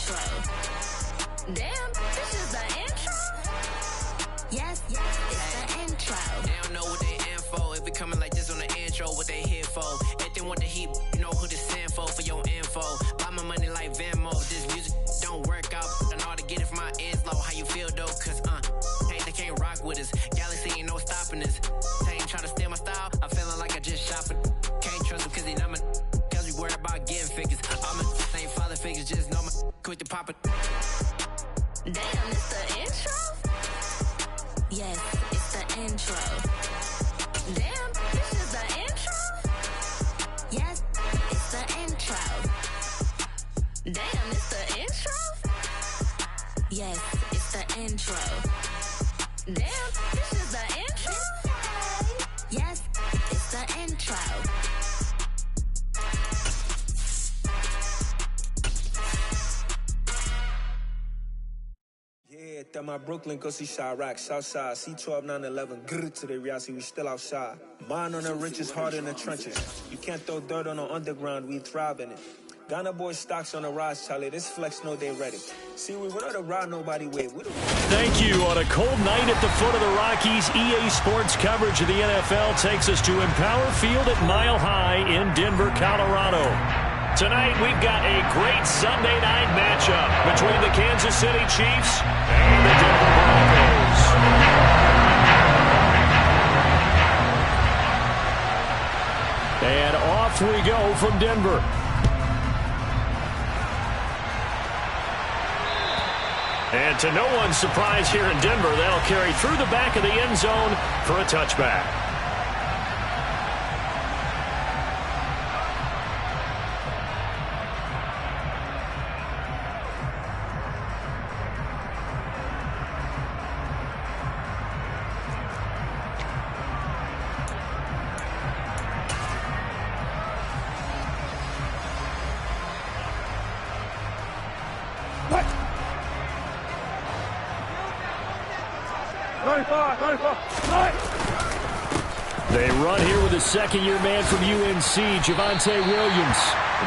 intro. Damn, this is the intro? Yes, it's the intro. They don't know what they in for. If we coming like this on the intro, what they here for? If they want the heat, you know who to send for your info. Buy my money like Venmo. This music don't work out. I know how to get it from my ends low. How you feel though? Cause hey, they can't rock with us. Galaxy ain't no stopping us. They ain't trying to steal my style. I'm feeling like I just shop it. Can't trust them cause they not my. Cause we worried about getting figures. All my ain't father figures. Just know my quick to pop it. Damn, it's the intro? Yes, it's the intro. Damn, this is the intro? Yes, it's the intro. Damn, it's the intro? Yes, it's the intro. Damn, this is the intro? Yes, it's the intro. Yeah, that my Brooklyn, go see Chirac, Southside, C12-911, grrr to the reality, we still outside. Mine on the riches, hard in the trenches. You can't throw dirt on the underground, we thrive in it. Ghana boys stocks on the rise, Charlie, this flex know they ready. See, we don't to ride nobody with. Thank you. On a cold night at the foot of the Rockies, EA Sports coverage of the NFL takes us to Empower Field at Mile High in Denver, Colorado. Tonight, we've got a great Sunday night matchup between the Kansas City Chiefs and the Denver Broncos. And off we go from Denver. And to no one's surprise here in Denver, they'll carry through the back of the end zone for a touchback. They run here with a second-year man from UNC, Javonte Williams.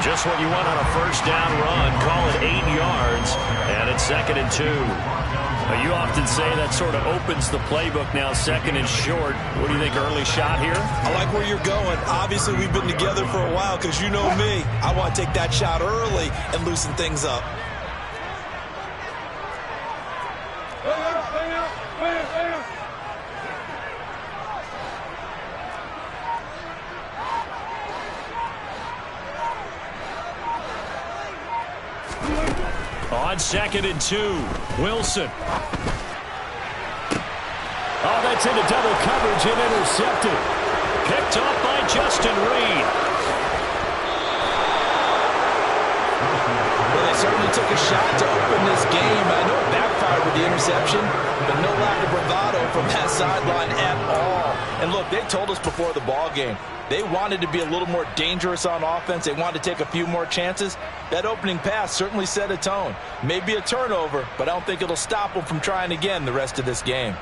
Just what you want on a first down run. Call it 8 yards, and it's 2nd and 2. You often say that sort of opens the playbook now, 2nd and short. What do you think, early shot here? I like where you're going. Obviously, we've been together for a while because you know me. I want to take that shot early and loosen things up. On 2nd and 2, Wilson. Oh, that's into double coverage and intercepted. Picked off by Justin Reed. Well, they certainly took a shot to open this game. I know it backfired with the interception, but no lack of bravado from that sideline at all. And look, they told us before the ball game, they wanted to be a little more dangerous on offense. They wanted to take a few more chances. That opening pass certainly set a tone. Maybe a turnover, but I don't think it'll stop them from trying again the rest of this game.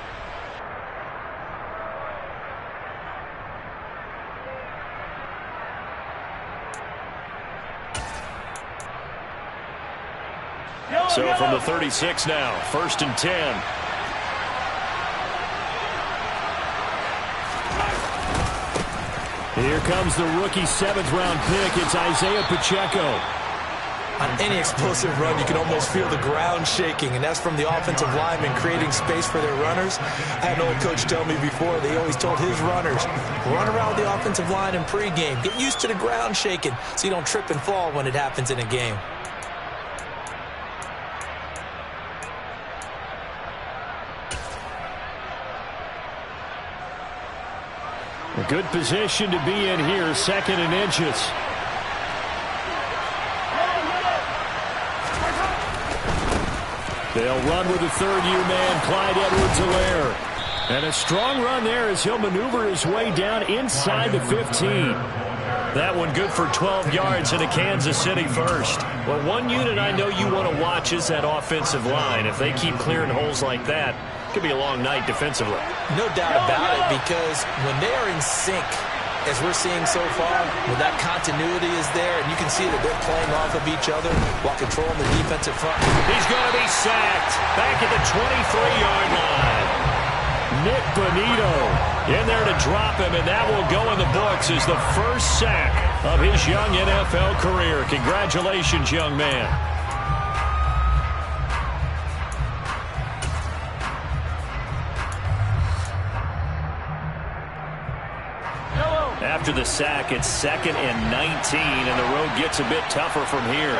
So from the 36 now, 1st and 10. Here comes the rookie 7th-round pick. It's Isaiah Pacheco. On any explosive run, you can almost feel the ground shaking, and that's from the offensive linemen creating space for their runners. I had an old coach tell me before, they always told his runners, run around the offensive line in pregame. Get used to the ground shaking so you don't trip and fall when it happens in a game. A good position to be in here, 2nd and inches. They'll run with the 3rd-year man, Clyde Edwards-Helaire. And a strong run there as he'll maneuver his way down inside the 15. That one good for 12 yards and a Kansas City first. Well, one unit I know you want to watch is that offensive line. If they keep clearing holes like that, it could be a long night defensively. No doubt about it, because when they are in sync, as we're seeing so far, well, that continuity is there, and you can see that they're playing off of each other while controlling the defensive front. He's going to be sacked back at the 23-yard line. Nick Bonito in there to drop him, and that will go in the books as the first sack of his young NFL career. Congratulations, young man. After the sack, it's 2nd and 19, and the road gets a bit tougher from here.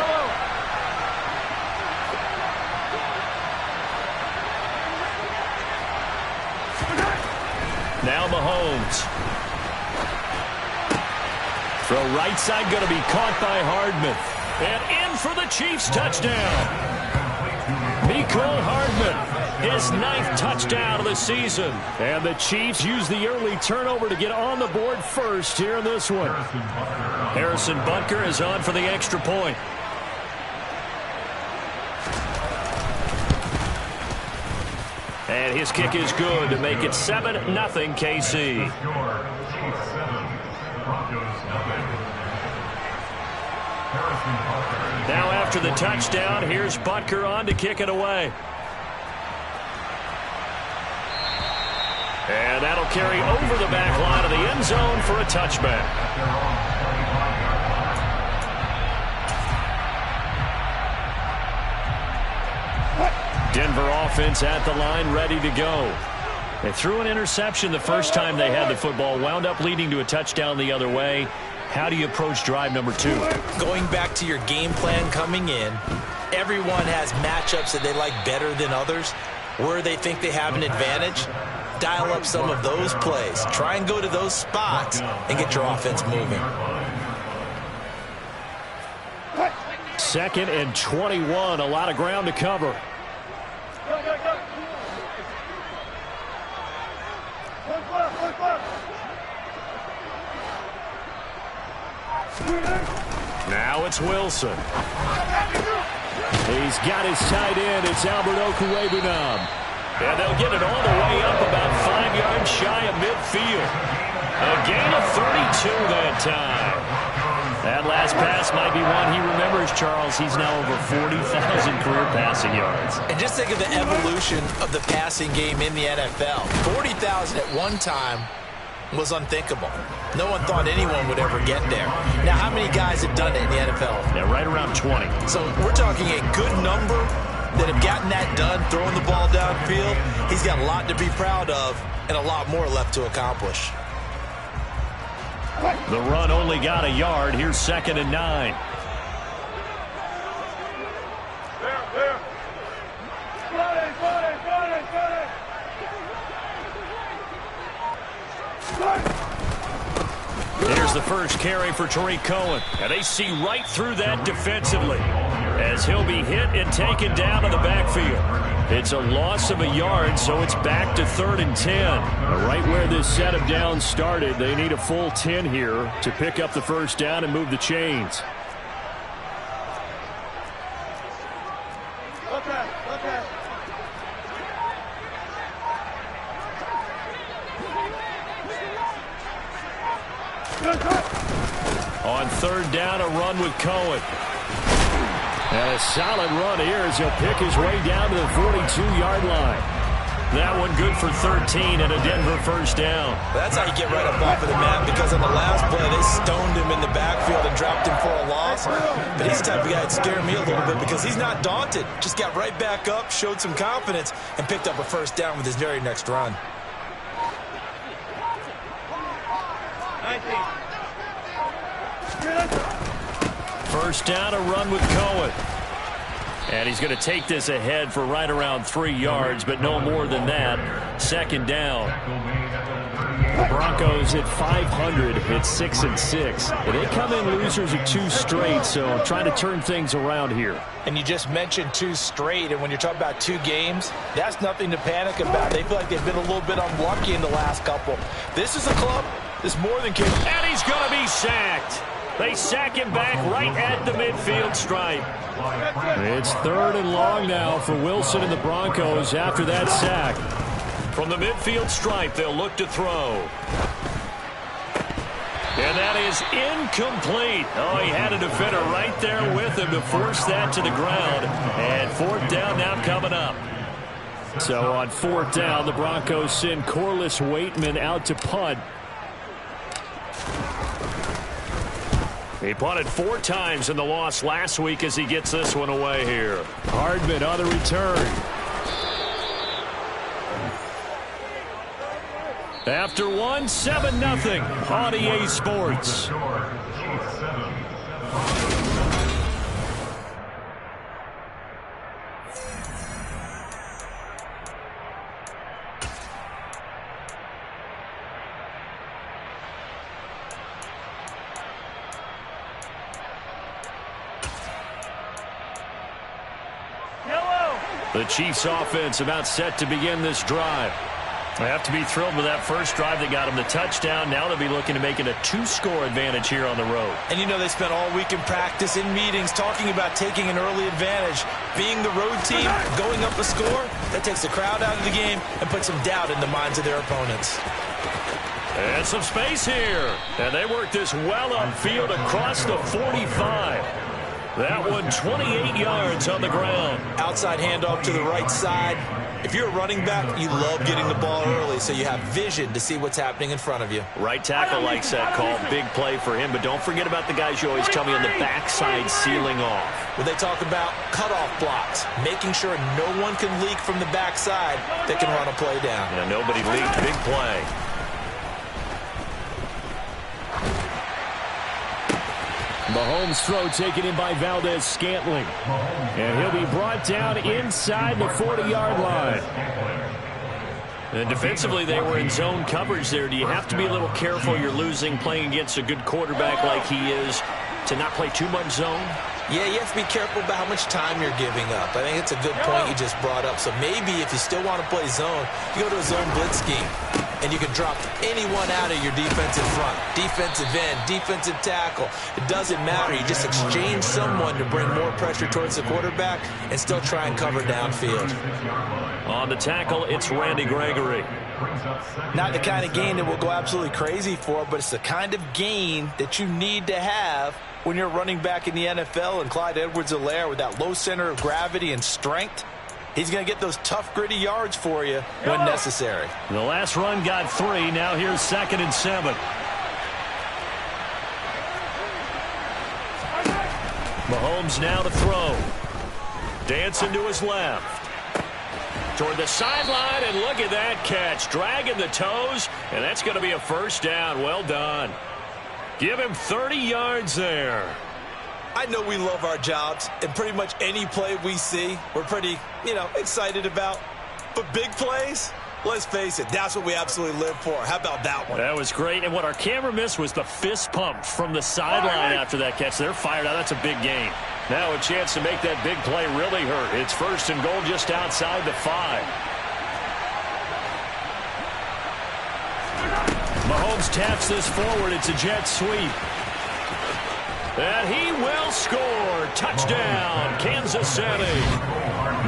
Now Mahomes. Throw right side, going to be caught by Hardman. And in for the Chiefs touchdown. Mecole Hardman. His 9th touchdown of the season. And the Chiefs use the early turnover to get on the board first here in this one. Harrison Butker is on for the extra point. And his kick is good to make it 7-0 KC. Now after the touchdown, here's Butker on to kick it away. And that'll carry over the back line of the end zone for a touchback. Denver offense at the line, ready to go. They threw an interception the first time they had the football, wound up leading to a touchdown the other way. How do you approach drive number 2? Going back to your game plan coming in, everyone has matchups that they like better than others. Where they think they have an advantage, dial up some of those plays. Try and go to those spots and get your offense moving. 2nd and 21, a lot of ground to cover. Now it's Wilson. He's got his tight end. It's Albert Okwuegbunam. And they'll get it all the way up about 5 yards shy of midfield. A gain of 32 that time. That last pass might be one he remembers, Charles. He's now over 40,000 career passing yards. And just think of the evolution of the passing game in the NFL. 40,000 at one time was unthinkable. No one thought anyone would ever get there. Now, how many guys have done it in the NFL? Yeah, right around 20. So we're talking a good number that have gotten that done, throwing the ball downfield. He's got a lot to be proud of and a lot more left to accomplish. The run only got a yard. Here's 2nd and 9. Here's the first carry for Tariq Cohen. And they see right through that defensively as he'll be hit and taken down in the backfield. It's a loss of a yard, so it's back to 3rd and 10. Right where this set of downs started, they need a full 10 here to pick up the first down and move the chains. On 3rd down, a run with Cohen. And a solid run here as he'll pick his way down to the 42-yard line. That one good for 13 and a Denver first down. That's how you get right up off of the mat, because on the last play, they stoned him in the backfield and dropped him for a loss. But he's the type of guy that scared me a little bit because he's not daunted. Just got right back up, showed some confidence, and picked up a first down with his very next run. First down, a run with Cohen. And he's going to take this ahead for right around 3 yards, but no more than that. 2nd down. The Broncos at 500 at 6-6. They come in losers of 2 straight, so trying to turn things around here. And you just mentioned 2 straight, and when you're talking about 2 games, that's nothing to panic about. They feel like they've been a little bit unlucky in the last couple. This is a club that's more than capable. And he's going to be sacked. They sack him back right at the midfield stripe. It's 3rd and long now for Wilson and the Broncos after that sack. From the midfield stripe, they'll look to throw. And that is incomplete. Oh, he had a defender right there with him to force that to the ground. And fourth down now coming up. So on fourth down, the Broncos send Corliss Waitman out to punt. He punted 4 times in the loss last week as he gets this one away here. Hardman on the return. After 1, 7-0 on EA Sports. The Chiefs offense about set to begin this drive. They have to be thrilled with that first drive that got them the touchdown. Now they'll be looking to make it a 2-score advantage here on the road. And you know they spent all week in practice, in meetings, talking about taking an early advantage. Being the road team, going up a score, that takes the crowd out of the game and puts some doubt in the minds of their opponents. And some space here. And they work this well upfield across the 45. That one 28 yards on the ground. Outside handoff to the right side. If you're a running back, you love getting the ball early so you have vision to see what's happening in front of you. Right tackle likes that call. Big play for him. But don't forget about the guys you always tell me on the backside sealing off. When they talk about cutoff blocks, making sure no one can leak from the backside that can run a play down. Yeah, nobody leaked. Big play. Mahomes' throw taken in by Valdez-Scantling. And he'll be brought down inside the 40-yard line. And defensively, they were in zone coverage there. Do you have to be a little careful you're losing playing against a good quarterback like he is to not play too much zone? Yeah, you have to be careful about how much time you're giving up. I think it's a good point you just brought up. So maybe if you still want to play zone, you go to a zone blitz scheme. And you can drop anyone out of your defensive front. Defensive end, defensive tackle. It doesn't matter. You just exchange someone to bring more pressure towards the quarterback and still try and cover downfield. On the tackle, it's Randy Gregory. Not the kind of gain that we'll go absolutely crazy for, but it's the kind of gain that you need to have when you're running back in the NFL. And Clyde Edwards-Helaire with that low center of gravity and strength, he's going to get those tough, gritty yards for you when necessary. The last run got 3. Now here's 2nd and 7. Mahomes now to throw. Dancing to his left. Toward the sideline, and look at that catch. Dragging the toes, and that's going to be a first down. Well done. Give him 30 yards there. I know we love our jobs, and pretty much any play we see, we're pretty, excited about. But big plays, let's face it, that's what we absolutely live for. How about that one? That was great, and what our camera missed was the fist pump from the sideline after that catch. They're fired out. That's a big gain. Now a chance to make that big play really hurt. It's 1st and goal just outside the 5. Mahomes taps this forward. It's a jet sweep. And he will score. Touchdown, Kansas City.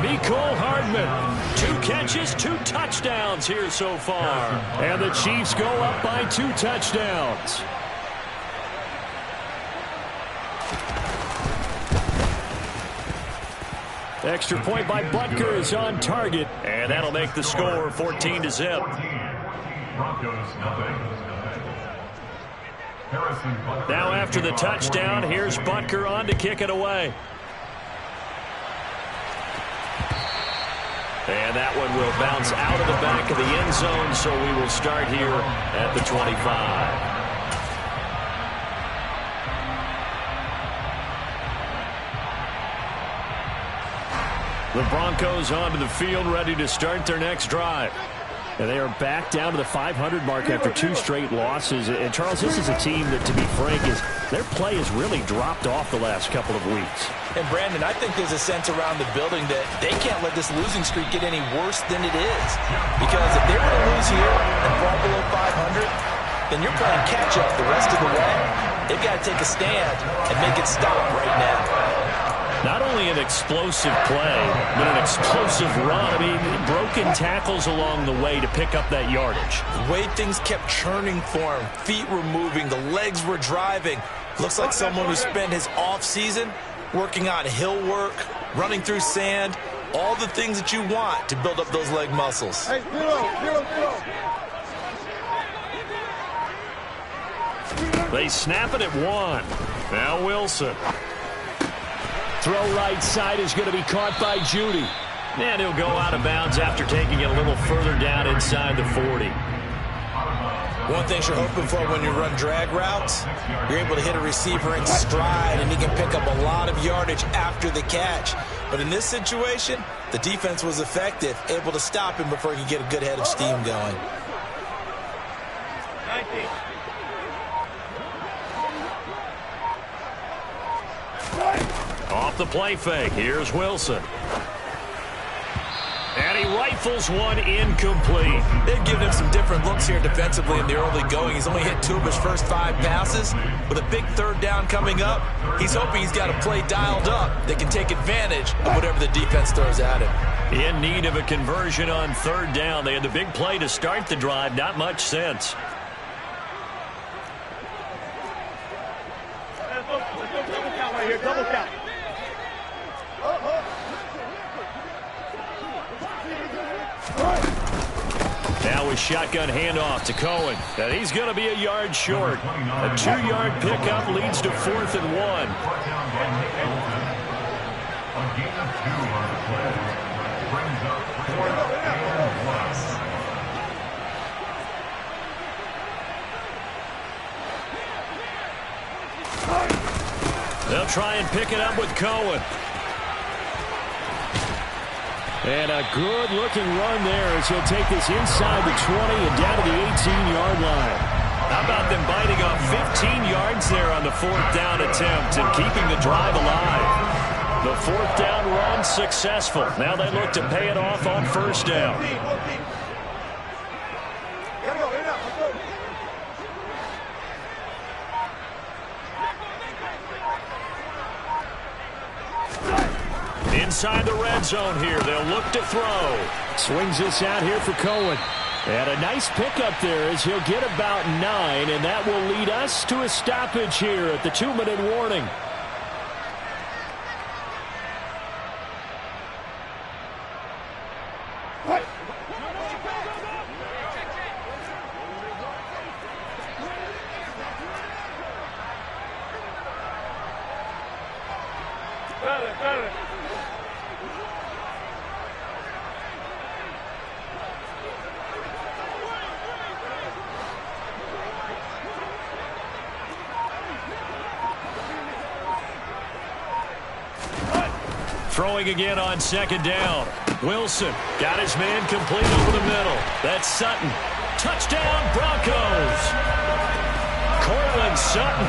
Mecole Hardman. 2 catches, 2 touchdowns here so far. And the Chiefs go up by 2 touchdowns. Extra point by Butker is on target. And that'll make the score 14-0. Now after the touchdown, here's Butker on to kick it away. And that one will bounce out of the back of the end zone, so we will start here at the 25. The Broncos onto the field, ready to start their next drive. And they are back down to the 500 mark after 2 straight losses. And, Charles, this is a team that, to be frank, their play has really dropped off the last couple of weeks. And, Brandon, I think there's a sense around the building that they can't let this losing streak get any worse than it is. Because if they were to lose here and fall below 500, then you're playing catch-up the rest of the way. They've got to take a stand and make it stop right now. Not only an explosive play, but an explosive run. I mean, broken tackles along the way to pick up that yardage. The way things kept churning for him, feet were moving, the legs were driving. Looks like someone who spent his off-season working on hill work, running through sand, all the things that you want to build up those leg muscles. Hey, zero. They snap it at 1. Now Wilson. Throw right side is going to be caught by Judy. And he'll go out of bounds after taking it a little further down inside the 40. One thing you're hoping for when you run drag routes, you're able to hit a receiver in stride, and he can pick up a lot of yardage after the catch. But in this situation, the defense was effective, able to stop him before he could get a good head of steam going. 19. Off the play fake, here's Wilson. And he rifles one incomplete. They've given him some different looks here defensively in the early going. He's only hit 2 of his first 5 passes. With a big third down coming up, he's hoping he's got a play dialed up that can take advantage of whatever the defense throws at him. In need of a conversion on third down. They had the big play to start the drive, not much sense. Double count. Now a shotgun handoff to Cohen. And he's going to be a yard short. A 2-yard pickup leads to 4th and 1. They'll try and pick it up with Cohen. And a good-looking run there as he'll take this inside the 20 and down to the 18-yard line. How about them biting off 15 yards there on the 4th down attempt and keeping the drive alive? The 4th down run successful. Now they look to pay it off on 1st down. Inside the red zone here. They'll look to throw. Swings this out here for Cohen. And a nice pickup there as he'll get about 9, and that will lead us to a stoppage here at the 2-minute warning. Throwing again on 2nd down. Wilson got his man complete over the middle. That's Sutton. Touchdown, Broncos. Cortland Sutton,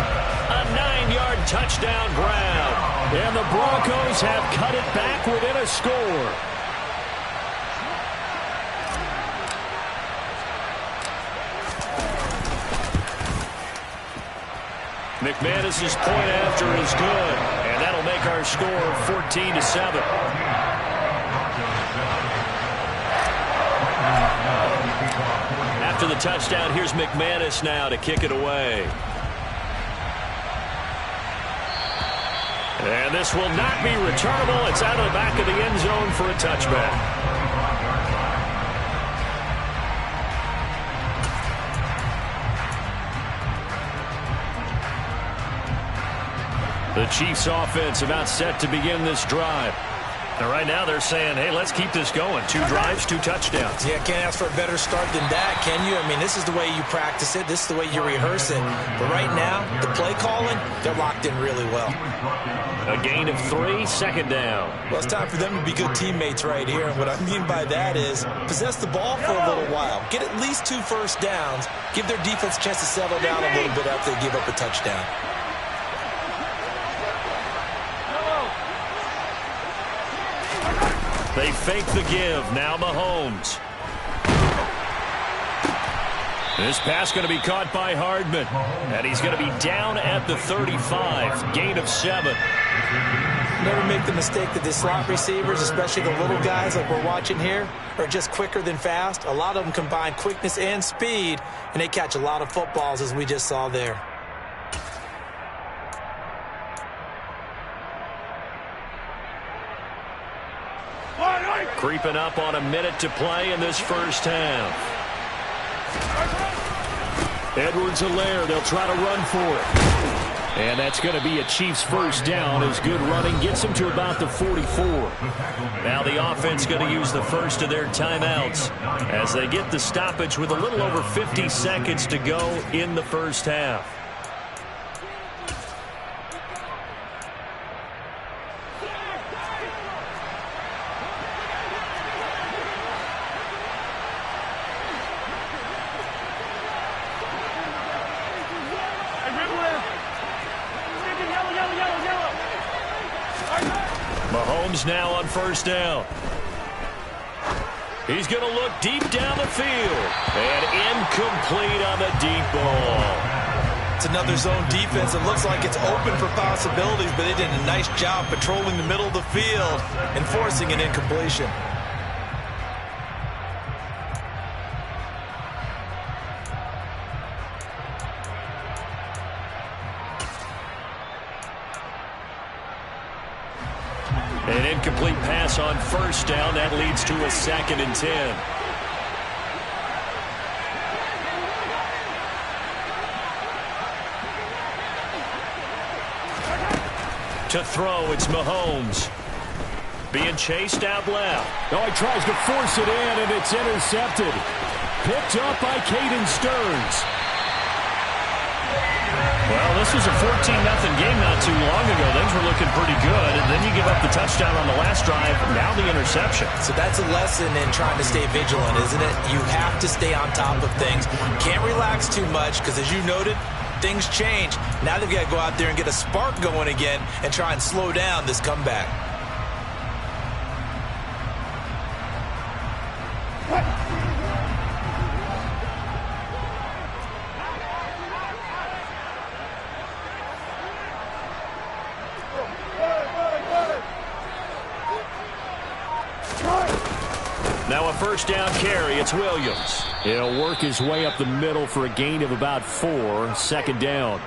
a 9-yard touchdown grab. And the Broncos have cut it back within a score. McManus's point after is good. And that'll make our score 14-7. After the touchdown, here's McManus now to kick it away. And this will not be returnable. It's out of the back of the end zone for a touchback. The Chiefs offense about set to begin this drive. And right now they're saying, hey, let's keep this going. 2 drives, 2 touchdowns. Yeah, can't ask for a better start than that, can you? I mean, this is the way you practice it. This is the way you rehearse it. But right now, the play calling, they're locked in really well. A gain of 3, 2nd down. Well, it's time for them to be good teammates right here. And what I mean by that is possess the ball for a little while. Get at least 2 first downs. Give their defense a chance to settle down a little bit after they give up a touchdown. They fake the give. Now Mahomes. This pass going to be caught by Hardman. And he's going to be down at the 35. Gain of 7. never make the mistake that the slot receivers, especially the little guys like we're watching here, are just quicker than fast. A lot of them combine quickness and speed, and they catch a lot of footballs, as we just saw there. Creeping up on a minute to play in this first half. Edwards-Helaire, they'll try to run for it. And that's going to be a Chiefs first down as good running gets them to about the 44. Now the offense going to use the first of their timeouts as they get the stoppage with a little over 50 seconds to go in the first half. Mahomes now on first down. He's going to look deep down the field. And incomplete on the deep ball. It's another zone defense. It looks like it's open for possibilities, but they did a nice job patrolling the middle of the field and forcing an incompletion. An incomplete pass on first down. That leads to a 2nd and 10. To throw, it's Mahomes. Being chased out left. Oh, he tries to force it in, and it's intercepted. Picked up by Caden Stearns. Well, this was a 14-0 game not too long ago. Things were looking pretty good. And then you give up the touchdown on the last drive. Now the interception. So that's a lesson in trying to stay vigilant, isn't it? You have to stay on top of things. Can't relax too much because, as you noted, things change. Now they've got to go out there and get a spark going again and try and slow down this comeback. Now a first down carry. It's Williams. He'll work his way up the middle for a gain of about 4. 2nd down.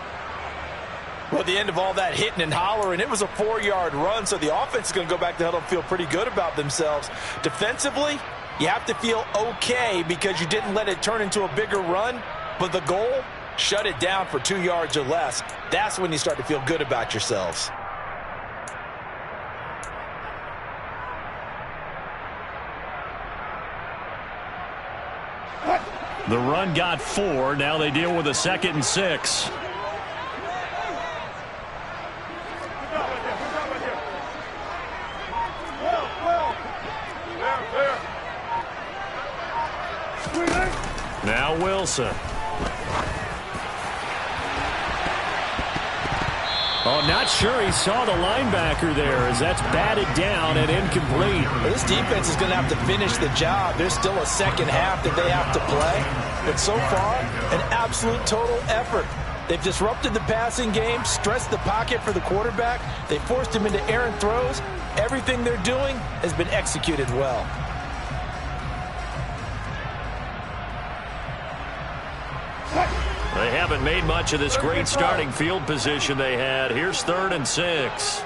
Well, at the end of all that hitting and hollering, it was a 4-yard run, so the offense is going to go back to huddle and feel pretty good about themselves. Defensively, you have to feel okay because you didn't let it turn into a bigger run, but the goal, shut it down for 2 yards or less. That's when you start to feel good about yourselves. The run got 4. Now they deal with a 2nd and 6. Now Wilson. Oh, not sure he saw the linebacker there as that's batted down and incomplete. Well, this defense is going to have to finish the job. There's still a second half that they have to play. But so far, an absolute total effort. They've disrupted the passing game, stressed the pocket for the quarterback. They forced him into errant throws. Everything they're doing has been executed well. They haven't made much of this great starting field position they had. Here's 3rd and 6.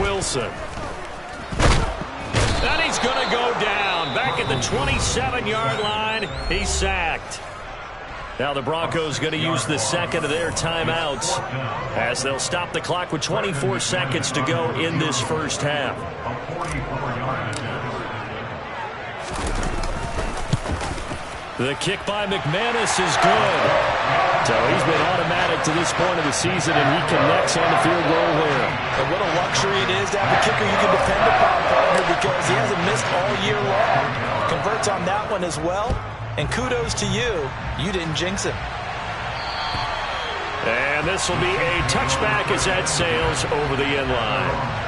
Wilson. And he's going to go down. Back at the 27-yard line. He's sacked. Now the Broncos going to use the 2nd of their timeouts as they'll stop the clock with 24 seconds to go in this first half. The kick by McManus is good. So he's been automatic to this point of the season, and he connects on the field goal there. And what a luxury it is to have a kicker you can depend upon, partner, because he hasn't missed all year long. Converts on that one as well. And kudos to you. You didn't jinx him. And this will be a touchback as that sails over the end line.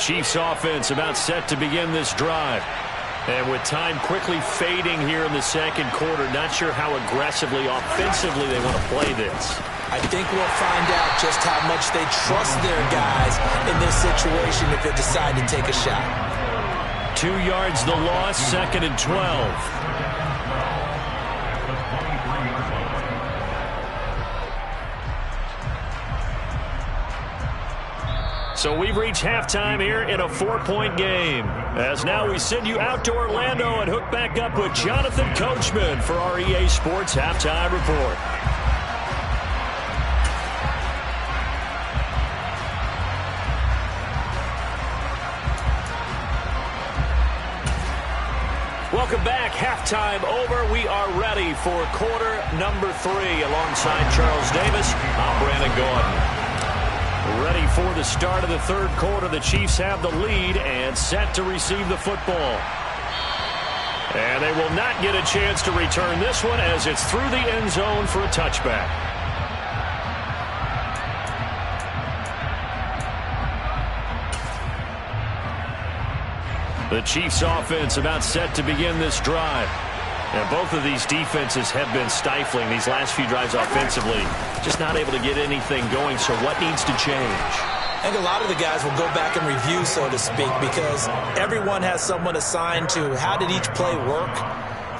Chiefs offense about set to begin this drive. And with time quickly fading here in the second quarter, not sure how aggressively, offensively they want to play this. I think we'll find out just how much they trust their guys in this situation if they decide to take a shot. 2 yards the loss, 2nd and 12. So we've reached halftime here in a 4-point game. As now we send you out to Orlando and hook back up with Jonathan Coachman for our EA Sports Halftime Report. Welcome back. Halftime over. We are ready for quarter number 3. Alongside Charles Davis, I'm Brandon Gordon. Ready for the start of the third quarter. The Chiefs have the lead and set to receive the football. And they will not get a chance to return this one as it's through the end zone for a touchback. The Chiefs offense about set to begin this drive. And both of these defenses have been stifling these last few drives offensively. Just not able to get anything going, so what needs to change? I think a lot of the guys will go back and review, so to speak, because everyone has someone assigned to how did each play work.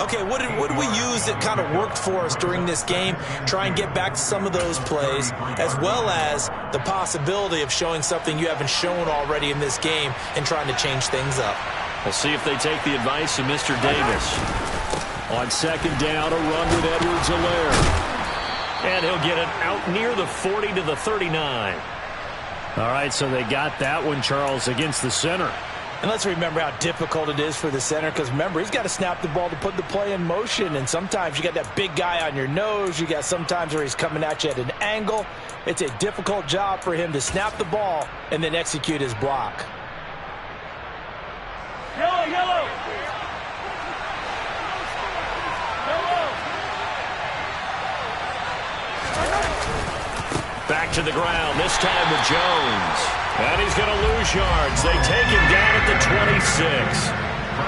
Okay, what did we use that kind of worked for us during this game? Try and get back to some of those plays, as well as the possibility of showing something you haven't shown already in this game and trying to change things up. We'll see if they take the advice of Mr. Davis. On second down, a run with Edwards-Helaire. And he'll get it out near the 40 to the 39. All right, so they got that one, Charles, against the center. And let's remember how difficult it is for the center, because remember, he's got to snap the ball to put the play in motion, and sometimes you got that big guy on your nose. You got sometimes where he's coming at you at an angle. It's a difficult job for him to snap the ball and then execute his block. Yellow, yellow. Back to the ground, this time with Jones. And he's going to lose yards. They take him down at the 26.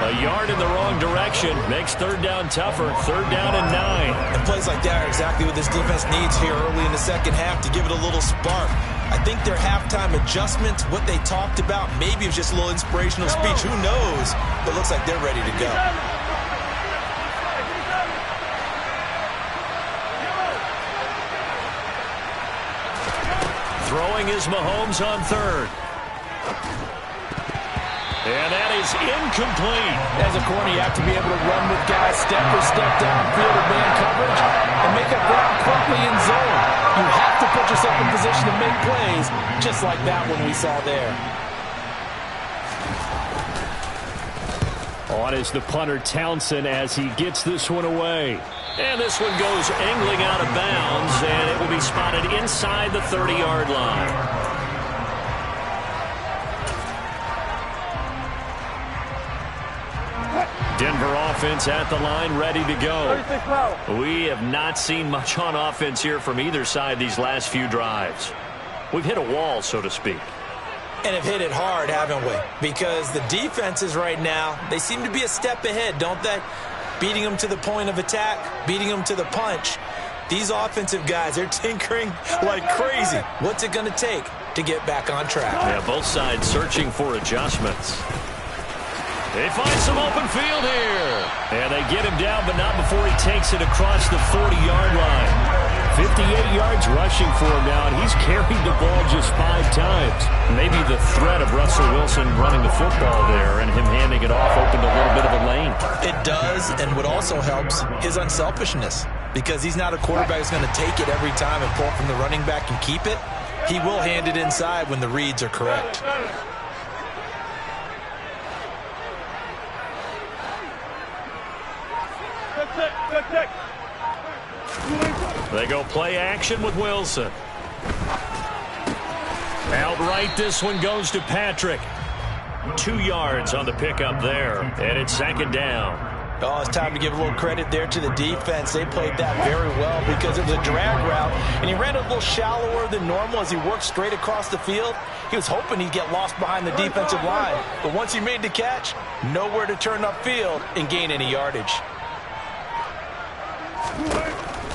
A yard in the wrong direction makes third down tougher. 3rd down and 9. And plays like that are exactly what this defense needs here early in the second half to give it a little spark. I think their halftime adjustment, what they talked about, maybe it was just a little inspirational speech. Who knows? But it looks like they're ready to go. Throwing is Mahomes on 3rd. And that is incomplete. As a corner, you have to be able to run with guys step for step downfield of man coverage and make up ground quickly in zone. You have to put yourself in position to make plays, just like that one we saw there. On is the punter Townsend as he gets this one away. And this one goes angling out of bounds, and it will be spotted inside the 30-yard line. Denver offense at the line, ready to go. We have not seen much on offense here from either side these last few drives. We've hit a wall, so to speak. And have hit it hard, haven't we? Because the defenses right now, they seem to be a step ahead, don't they? Beating them to the point of attack, beating them to the punch. These offensive guys, they're tinkering like crazy. What's it going to take to get back on track? Yeah, both sides searching for adjustments. They find some open field here. And they get him down, but not before he takes it across the 40-yard line. 58 yards rushing for him now, and he's carried the ball just 5 times. Maybe the threat of Russell Wilson running the football there and him handing it off opened a little bit of a lane. It does, and what also helps, his unselfishness. Because he's not a quarterback who's going to take it every time and pull from the running back and keep it. He will hand it inside when the reads are correct. They go play action with Wilson. Outright, this one goes to Patrick. 2 yards on the pickup there, and it's 2nd down. Oh, it's time to give a little credit there to the defense. They played that very well because it was a drag route, and he ran a little shallower than normal as he worked straight across the field. He was hoping he'd get lost behind the defensive line, but once he made the catch, nowhere to turn upfield and gain any yardage.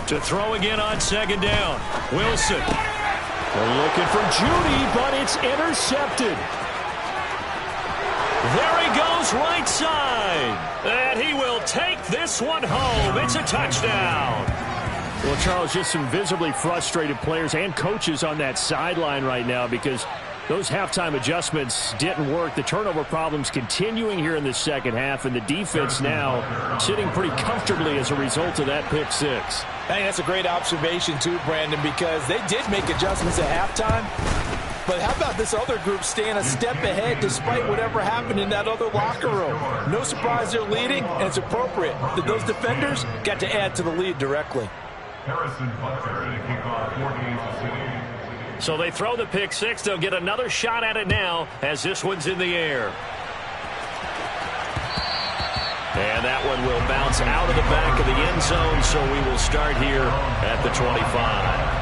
To throw again on second down. Wilson. They're looking for Judy, but it's intercepted. There he goes right side. And he will take this one home. It's a touchdown. Well, Charles, just some visibly frustrated players and coaches on that sideline right now because those halftime adjustments didn't work. The turnover problems continuing here in the second half, and the defense now sitting pretty comfortably as a result of that pick six. I think that's a great observation too, Brandon, because they did make adjustments at halftime. But how about this other group staying a step ahead despite whatever happened in that other locker room? No surprise they're leading, and it's appropriate that those defenders got to add to the lead directly. So they throw the pick six. They'll get another shot at it now as this one's in the air. And that one will bounce out of the back of the end zone, so we will start here at the 25.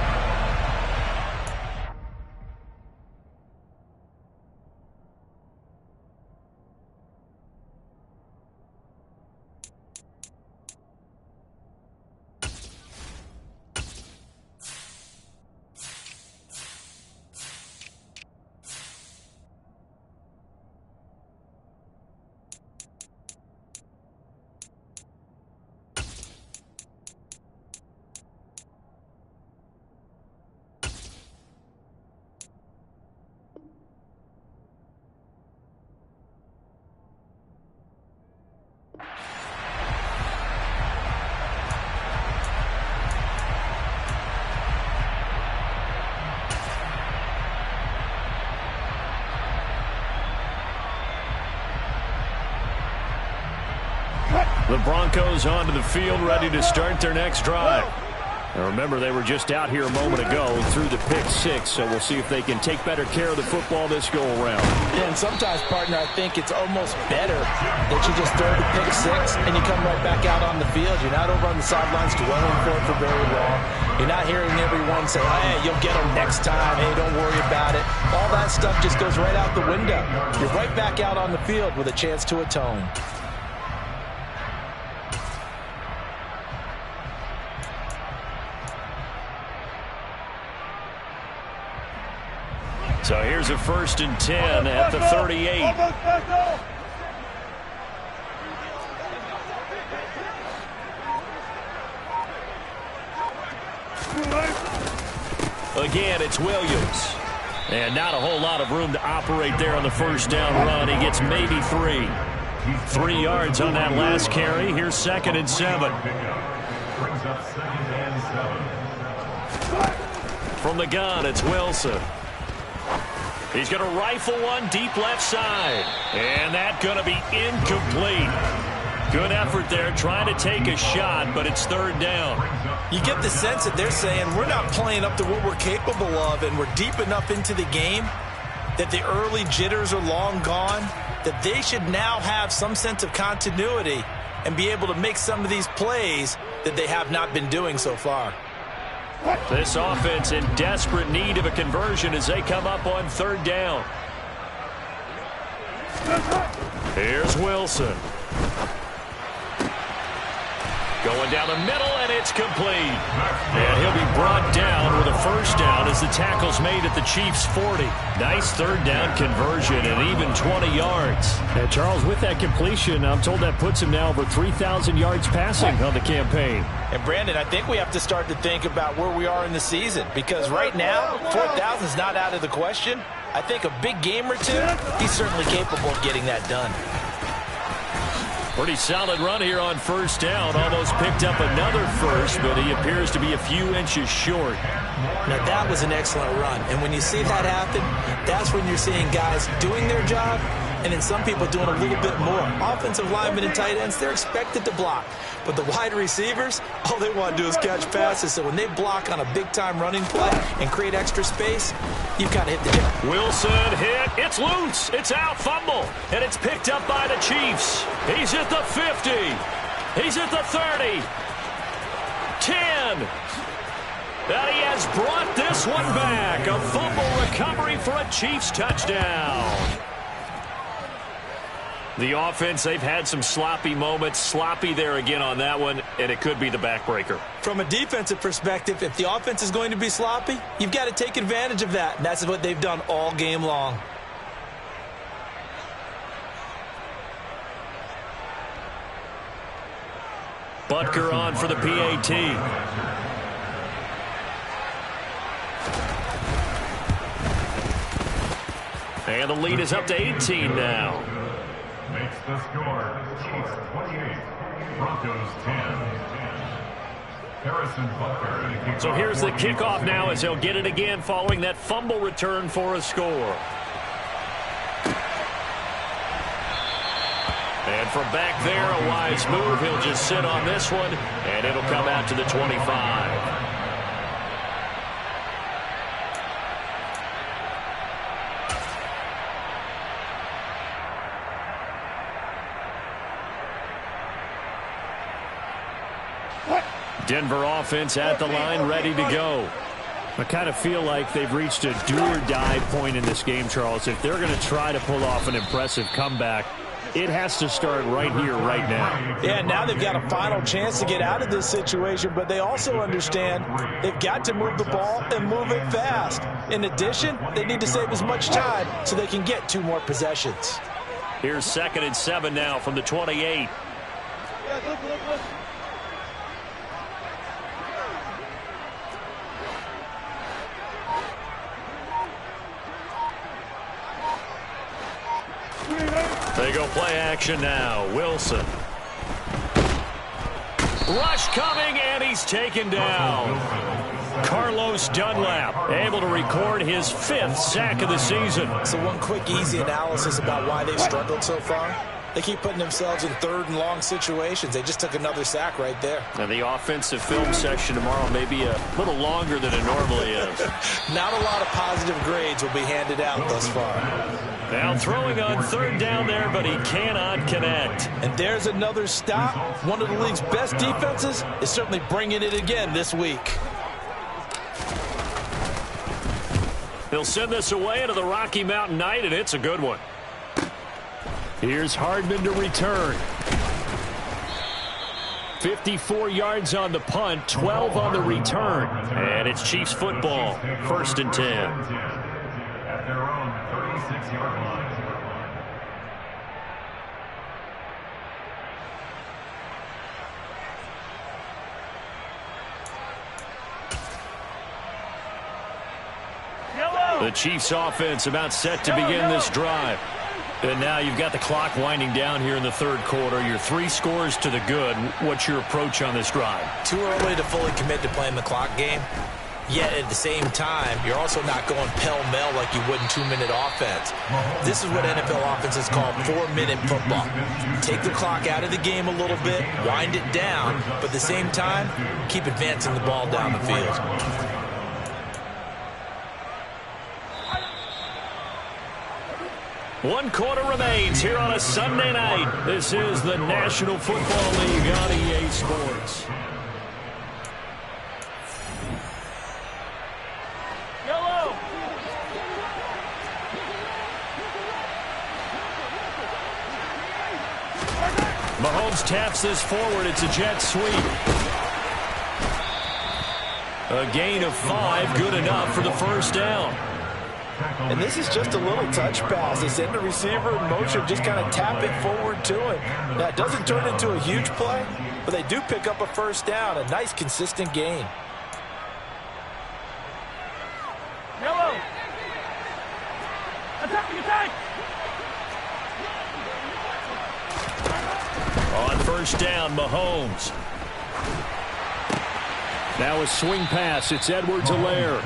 The Broncos onto the field, ready to start their next drive. Now remember, they were just out here a moment ago through the pick six, so we'll see if they can take better care of the football this go-around. Yeah, and sometimes, partner, I think it's almost better that you just throw the pick six and you come right back out on the field. You're not over on the sidelines dwelling for it for very long. You're not hearing everyone say, hey, you'll get them next time. Hey, don't worry about it. All that stuff just goes right out the window. You're right back out on the field with a chance to atone. So here's a 1st and 10 at the 38. Again, it's Williams. And not a whole lot of room to operate there on the first down run. He gets maybe 3. 3 yards on that last carry. Here's 2nd and 7. From the gun, it's Wilson. He's going to rifle one deep left side. And that's going to be incomplete. Good effort there, trying to take a shot, but it's 3rd down. You get the sense that they're saying we're not playing up to what we're capable of, and we're deep enough into the game that the early jitters are long gone, that they should now have some sense of continuity and be able to make some of these plays that they have not been doing so far. This offense in desperate need of a conversion as they come up on 3rd down. Here's Wilson. Going down the middle, and it's complete. And he'll be brought down with a 1st down as the tackle's made at the Chiefs' 40. Nice 3rd down conversion and even 20 yards. And Charles, with that completion, I'm told that puts him now over 3,000 yards passing on the campaign. And Brandon, I think we have to start to think about where we are in the season, because right now, 4,000 is not out of the question. I think a big game or two, he's certainly capable of getting that done. Pretty solid run here on 1st down. Almost picked up another first, but he appears to be a few inches short. Now, that was an excellent run. And when you see that happen, that's when you're seeing guys doing their job and then some people doing a little bit more. Offensive linemen and tight ends, they're expected to block. But the wide receivers, all they want to do is catch passes. So when they block on a big-time running play and create extra space, you've got to hit the jack. Wilson hit. It's loose. It's out. Fumble. And it's picked up by the Chiefs. He's at the 50. He's at the 30. 10. And he has brought this one back. A fumble recovery for a Chiefs touchdown. The offense, they've had some sloppy moments. Sloppy there again on that one, and it could be the backbreaker. From a defensive perspective, if the offense is going to be sloppy, you've got to take advantage of that, and that's what they've done all game long. Butker on for the PAT. And the lead is up to 18 now. Makes the score. Chiefs 28, Broncos 10. Harrison Butker. So here's the kickoff now as he'll get it again following that fumble return for a score. And from back there, a wise move. He'll just sit on this one, and it'll come out to the 25. Denver offense at the line, ready to go. I kind of feel like they've reached a do-or-die point in this game, Charles. If they're going to try to pull off an impressive comeback, it has to start right here, right now. Yeah, now they've got a final chance to get out of this situation, but they also understand they've got to move the ball and move it fast. In addition, they need to save as much time so they can get 2 more possessions. Here's 2nd and 7 now from the 28. They go play action now. Wilson. Rush coming, and he's taken down. Carlos Dunlap able to record his 5th sack of the season. So one quick, easy analysis about why they've struggled so far. They keep putting themselves in 3rd and long situations. They just took another sack right there. And the offensive film session tomorrow may be a little longer than it normally is. Not a lot of positive grades will be handed out thus far. Now throwing on 3rd down there, but he cannot connect. And there's another stop. One of the league's best defenses is certainly bringing it again this week. He'll send this away into the Rocky Mountain Night, and it's a good one. Here's Hardman to return. 54 yards on the punt, 12 on the return. And it's Chiefs football, 1st and 10. At their own 36-yard line. The Chiefs offense about set to begin this drive. And now you've got the clock winding down here in the 3rd quarter. Your 3 scores to the good. What's your approach on this drive? Too early to fully commit to playing the clock game. Yet at the same time, you're also not going pell-mell like you would in 2-minute offense. This is what NFL offenses call 4-minute football. Take the clock out of the game a little bit, wind it down, but at the same time, keep advancing the ball down the field. One quarter remains here on a Sunday night. This is the National Football League on EA Sports. Yellow. Mahomes taps this forward. It's a jet sweep. A gain of 5, good enough for the 1st down. And this is just a little touch pass. They send the receiver in motion, just kind of tap it forward to him. Now, it doesn't turn into a huge play, but they do pick up a 1st down, a nice, consistent gain. Yellow. Attack. On 1st down, Mahomes. Now a swing pass. It's Edwards-Helaire.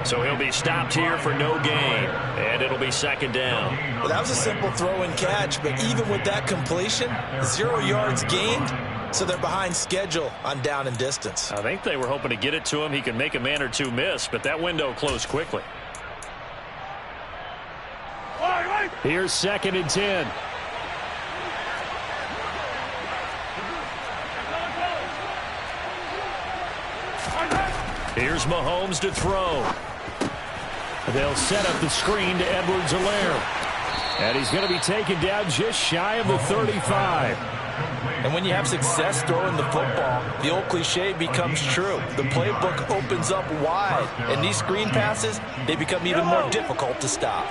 So he'll be stopped here for no gain, and it'll be 2nd down. Well, that was a simple throw and catch, but even with that completion, 0 yards gained, so they're behind schedule on down and distance. I think they were hoping to get it to him. He could make a man or 2 miss, but that window closed quickly. Here's 2nd and 10. Here's Mahomes to throw. They'll set up the screen to Edwards-Helaire. And he's going to be taken down just shy of the 35. And when you have success throwing the football, the old cliche becomes true. The playbook opens up wide, and these screen passes, they become even more difficult to stop.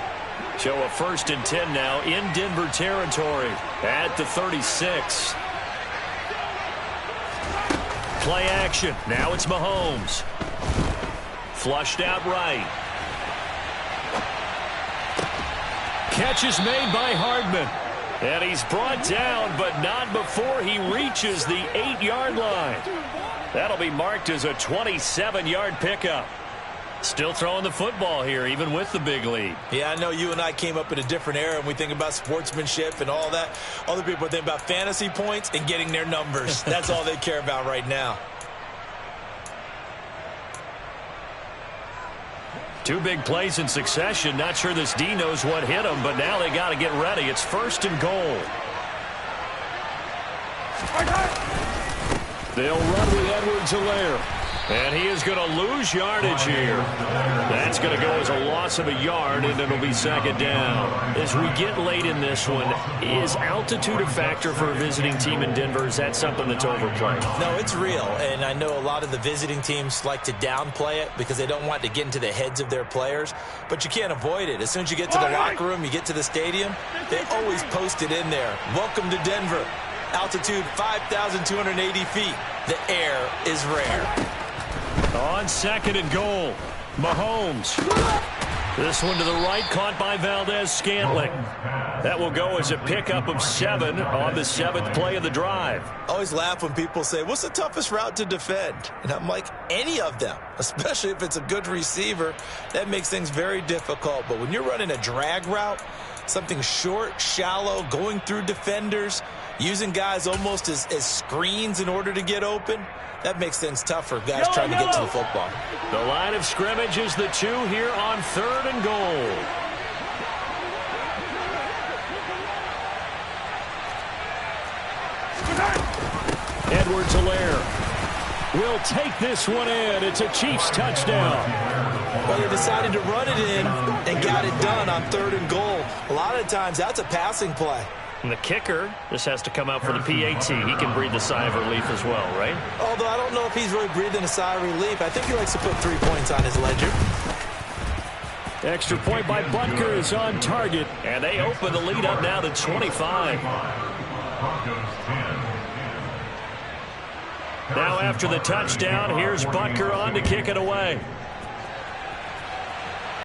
So a 1st and 10 now in Denver territory at the 36. Play action. Now it's Mahomes. Flushed out right. Catch is made by Hardman. And he's brought down, but not before he reaches the 8-yard line. That'll be marked as a 27-yard pickup. Still throwing the football here, even with the big lead. Yeah, I know you and I came up in a different era, and we think about sportsmanship and all that. Other people think about fantasy points and getting their numbers. That's all they care about right now. 2 big plays in succession. Not sure this D knows what hit him, but now they got to get ready. It's 1st and goal. They'll run with Edwards-Helaire. And he is going to lose yardage here. That's going to go as a loss of a yard, and it'll be 2nd down. As we get late in this one, is altitude a factor for a visiting team in Denver? Is that something that's overplayed? No, it's real, and I know a lot of the visiting teams like to downplay it because they don't want to get into the heads of their players, but you can't avoid it. As soon as you get to the locker room, you get to the stadium, they always post it in there. Welcome to Denver. Altitude 5,280 feet. The air is rare. On 2nd and goal, Mahomes. This one to the right, caught by Valdez-Scantling. That will go as a pickup of 7 on the 7th play of the drive. I always laugh when people say, what's the toughest route to defend? And I'm like, any of them, especially if it's a good receiver. That makes things very difficult. But when you're running a drag route, something short, shallow, going through defenders, using guys almost as screens in order to get open, that makes things tougher, guys trying to get to the football. The line of scrimmage is the 2 here on 3rd and goal. Edwards-Helaire will take this one in. It's a Chiefs touchdown. Well, they decided to run it in and got it done on 3rd and goal. A lot of times, that's a passing play. And the kicker, this has to come out for the PAT. He can breathe a sigh of relief as well, right? Although I don't know if he's really breathing a sigh of relief. I think he likes to put 3 points on his ledger. Extra point by Butker is on target. And they open the lead up now to 25. Now after the touchdown, here's Butker on to kick it away.